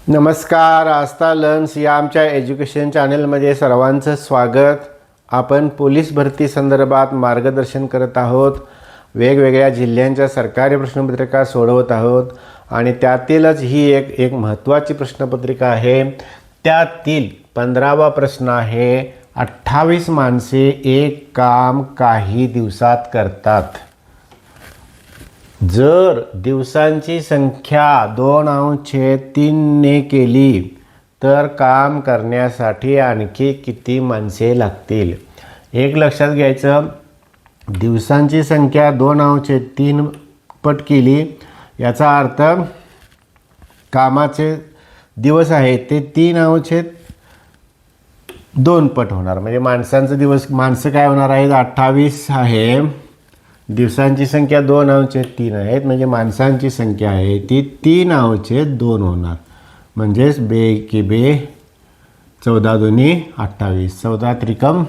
नमस्कार. आस्था लर्न्स या आमच्या एज्युकेशन चॅनलमध्ये सर्वांचं स्वागत. आपण पोलीस भरती संदर्भात मार्गदर्शन करत आहोत. वेगवेगळ्या जिल्ह्यांच्या सरकारी प्रश्नपत्रिका सोडवत आहोत आणि त्यातीलच ही एक महत्त्वाची प्रश्नपत्रिका आहे. त्यातील 15वा प्रश्न आहे, 28 माणसे एक काम काही दिवसात करतात. जर दिवसांची संख्या 2/3 ने केली तर काम करण्यासाठी आणखी किती माणसे लागतील? एक लक्षात घ्यायचं, दिवसांची संख्या 2/3 पट केली याचा अर्थ कामाचे दिवस आहेत ते 3/2 पट होणार. म्हणजे माणसं काय होणार आहेत? 28 आहे. दिवसांची संख्या 2/3 आहेत म्हणजे माणसांची संख्या आहे ती 3/2 होणार. म्हणजेच बे 14 दूनी 28, 14 त्रिकम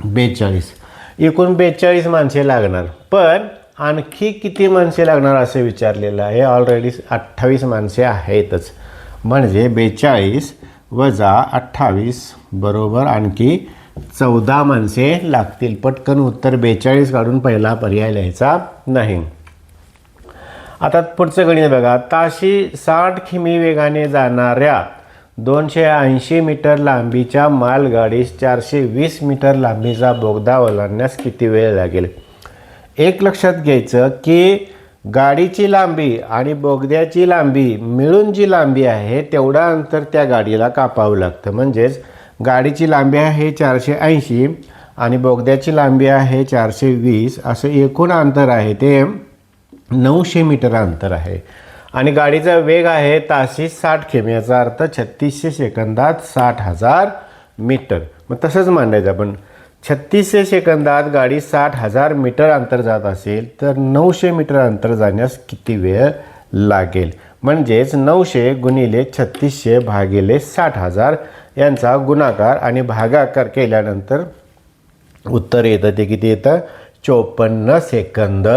42, एकूण 42 माणसे लागणार. पण आणखी किती माणसे लागणार असे विचारलेलं आहे. ऑलरेडी 28 माणसे आहेतच, म्हणजे 42 वजा 28 बरोबर आणखी 14 माणसे लागतील. पटकन उत्तर 42 काढून पहिला पर्याय लिहायचा नाही. आता पुढचं गणित बघा. ताशी 60 किमी वेगाने जाणाऱ्या 280 मीटर लांबीच्या मालगाडीस 420 मीटर लांबीचा बोगदा ओलांडण्यास किती वेळ लागेल? एक लक्षात घ्यायचं की गाडीची लांबी आणि बोगद्याची लांबी मिळून जी लांबी आहे तेवढा अंतर त्या गाडीला कापावं लागतं. म्हणजेच गाडीची लांबी आहे 480 आणि बोगद्याची लांबी आहे 420, असं एकूण अंतर आहे ते 900 मीटर अंतर आहे. आणि गाडीचा वेग आहे ताशी 60 किमी, याचा अर्थ 3600 सेकंदात 60,000 मीटर. मग तसंच मांडायचं आपण, 3600 सेकंदात गाडी 60,000 मीटर अंतर जात असेल तर 900 मीटर अंतर जाण्यास किती वेळ लागेल? म्हणजेच 900 गुणिले 3600 भागिले 60,000 यांचा गुणाकार आणि भागाकार केल्यानंतर उत्तर येतं ते किती येतं? 54 सेकंद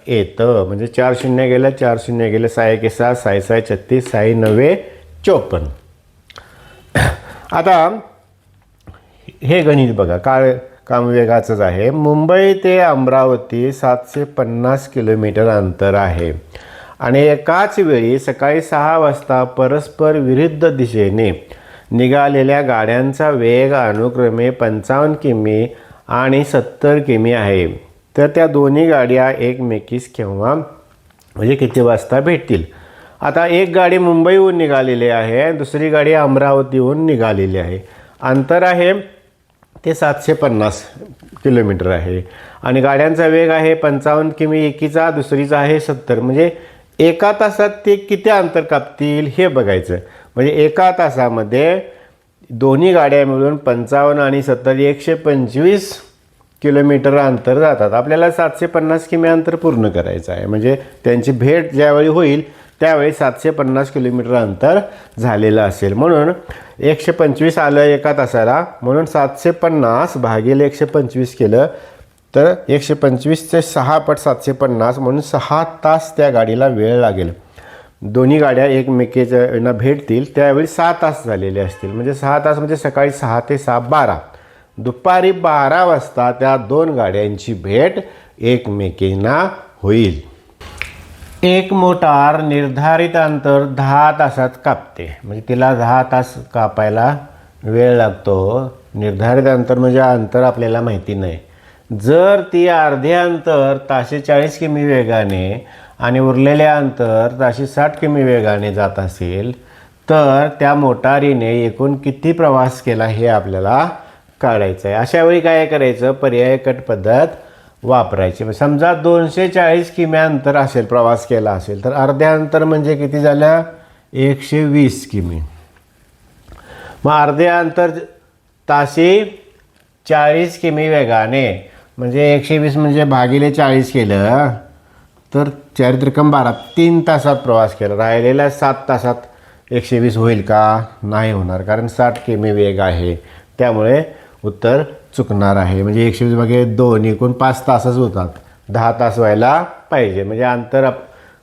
येतं. म्हणजे 4 शून्य गेलं, 4 शून्य गेलं, 6 1 6, 6 6 36, 6 9 54. आता हे गणित बघा, कामवेगाचंच आहे. मुंबई ते अमरावती 750 किलोमीटर अंतर आहे आणि एकाच वेळी सकाळी 6 वाजता परस्पर विरुद्ध दिशेने निघालेल्या गाड्यांचा वेग अनुक्रमे 55 किमी आणि 70 किमी आहे. तर त्या दोन्ही गाड्या एकमेकीस केव्हा म्हणजे किती वाजता भेटतील? आता एक गाडी मुंबईहून निघालेली आहे, दुसरी गाडी अमरावतीहून निघालेली आहे. अंतर आहे ते 750 किलोमीटर आहे आणि गाड्यांचा वेग आहे 55 किमी एकीचा, दुसरीचा आहे 70. म्हणजे एका तासात ते किती अंतर कापतील हे बघायचं. म्हणजे एका तासामध्ये दोन्ही गाड्या मिळून 55 आणि 70 125 किलोमीटर अंतर जातात. आपल्याला 750 किमी अंतर पूर्ण करायचं आहे. म्हणजे त्यांची भेट ज्यावेळी होईल त्यावेळी 750 किलोमीटर अंतर झालेलं असेल. म्हणून 125 आलं एका तासाला, म्हणून 750 भागिले 125 केलं तर 125चे 6 पट 750, म्हणून 6 तास त्या गाडीला वेळ लागेल. दोन्ही गाड्या एकमेकींना भेटतील त्यावेळी 6 तास झालेले असतील. म्हणजे 6 तास म्हणजे सकाळी 6 ते 6 12, दुपारी 12 वाजता त्या दोन गाड्यांची भेट एकमेकींना होईल. एक मोटार निर्धारित अंतर 10 तासात कापते. म्हणजे तिला 10 तास कापायला वेळ लागतो. निर्धारित अंतर म्हणजे अंतर आपल्याला माहिती नाही. जर ती अर्धे अंतर ताशी 40 किमी वेगाने आणि उरलेले अंतर ताशी 60 किमी वेगाने जात असेल तर त्या मोटारीने एकूण किती प्रवास केला हे आपल्याला काढायचं आहे. अशा वेळी काय करायचं? पर्याय कट पद्धत वापरायची. समजा 240 किमी अंतर असेल, प्रवास केला असेल, तर अर्धे अंतर म्हणजे किती झालं? 120 किमी. मग अर्धे अंतर ताशी 40 किमी वेगाने म्हणजे 120 म्हणजे भागिले 40 केलं तर 4 त्रिकम 12, 3 तासात प्रवास केला. राहिलेल्या 7 तासात 120 होईल का? नाही होणार, कारण 60 किमी वेग आहे. त्यामुळे उत्तर चुकणार आहे. म्हणजे 120 भागिले 2 एकूण 5 तासच होतात. 10 तास व्हायला पाहिजे. म्हणजे अंतर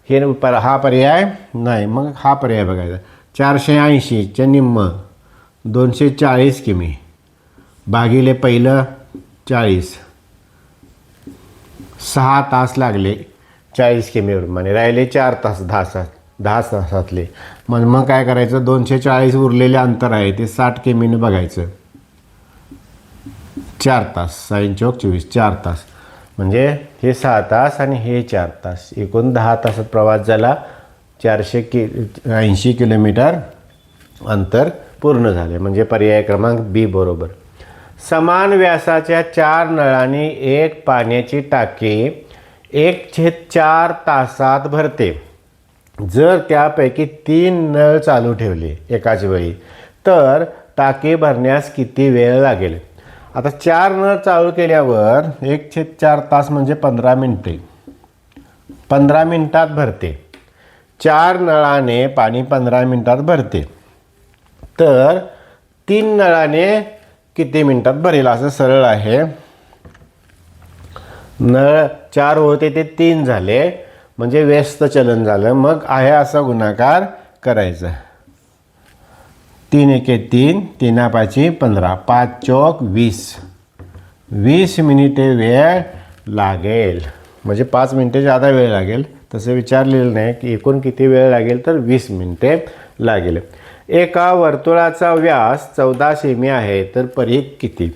हे हा पर्याय नाही, मग हा पर्याय बघायचा. 480चे निम्म 240 किमी भागिले पहिलं 40, 6 तास लागले 40 किमीवर, म्हणजे राहिले 4 तास 10 तासातले. मग काय करायचं, 240 उरलेले अंतर आहे ते 60 किमीनं बघायचं. 4 तास, 6 चौक 24, 4 तास, म्हणजे हे 6 तास आणि हे 4 तास, एकूण 10 तासात प्रवास झाला. 480 किलोमीटर अंतर पूर्ण झाले. म्हणजे पर्याय क्रमांक बी बरोबर. समान व्यासाच्या 4 नळांनी एक पाण्याची टाकी 1/4 तासात भरते. जर त्यापैकी 3 नळ चालू ठेवले एकाच वेळी तर टाकी भरण्यास किती वेळ लागेल? आता 4 नळ चालू केल्यावर 1/4 तास म्हणजे 15 मिनिटे, 15 मिनिटात भरते. 4 नळाने पाणी 15 मिनिटात भरते, तर 3 नळाने किती मिनिटात भरेल? असं सरळ आहे. नळ 4 होते ते 3 झाले, म्हणजे व्यस्त चलन झालं. मग आहे असा गुणाकार करायचा. 3 एके 3, 3 पाची 15, 5 चौक 20, 20 मिनिटे वेळ लागेल. म्हणजे 5 मिनिटे जादा वेळ लागेल, तसं विचारलेलं नाही की एकूण किती वेळ लागेल, तर 20 मिनिटे लागेल. एका वर्तुळाचा व्यास 14 सेमी आहे, तर परिघ किती?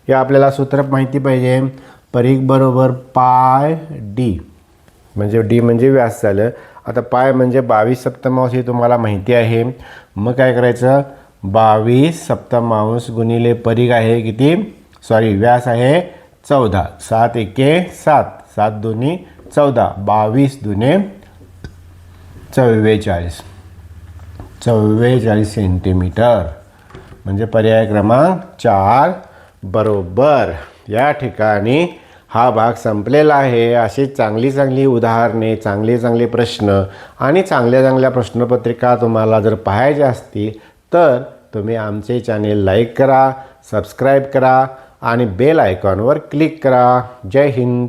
हे आपल्याला सूत्र माहिती पाहिजे. परिघ बरोबर पाय डी, म्हणजे डी म्हणजे व्यास झालं. आता पाय म्हणजे 22 सप्तमांश हे तुम्हाला माहिती आहे. मग काय करायचं, 22 सप्तमांश गुणिले परिघ आहे किती, व्यास आहे 14, 7 एके 7, 7 दोन्ही 14, 22 दुने 44, 44 सेंटीमीटर. म्हणजे पर्याय क्रमांक 4 बरोबर. या ठिकाणी हा भाग संपलेला आहे. अशी चांगली उदाहरणे, चांगले प्रश्न आणि चांगल्या प्रश्नपत्रिका तुम्हाला जर पाहायच्या असतील तर तुम्ही आमचे चॅनेल लाईक करा, सबस्क्राईब करा आणि बेल आयकॉनवर क्लिक करा. जय हिंद.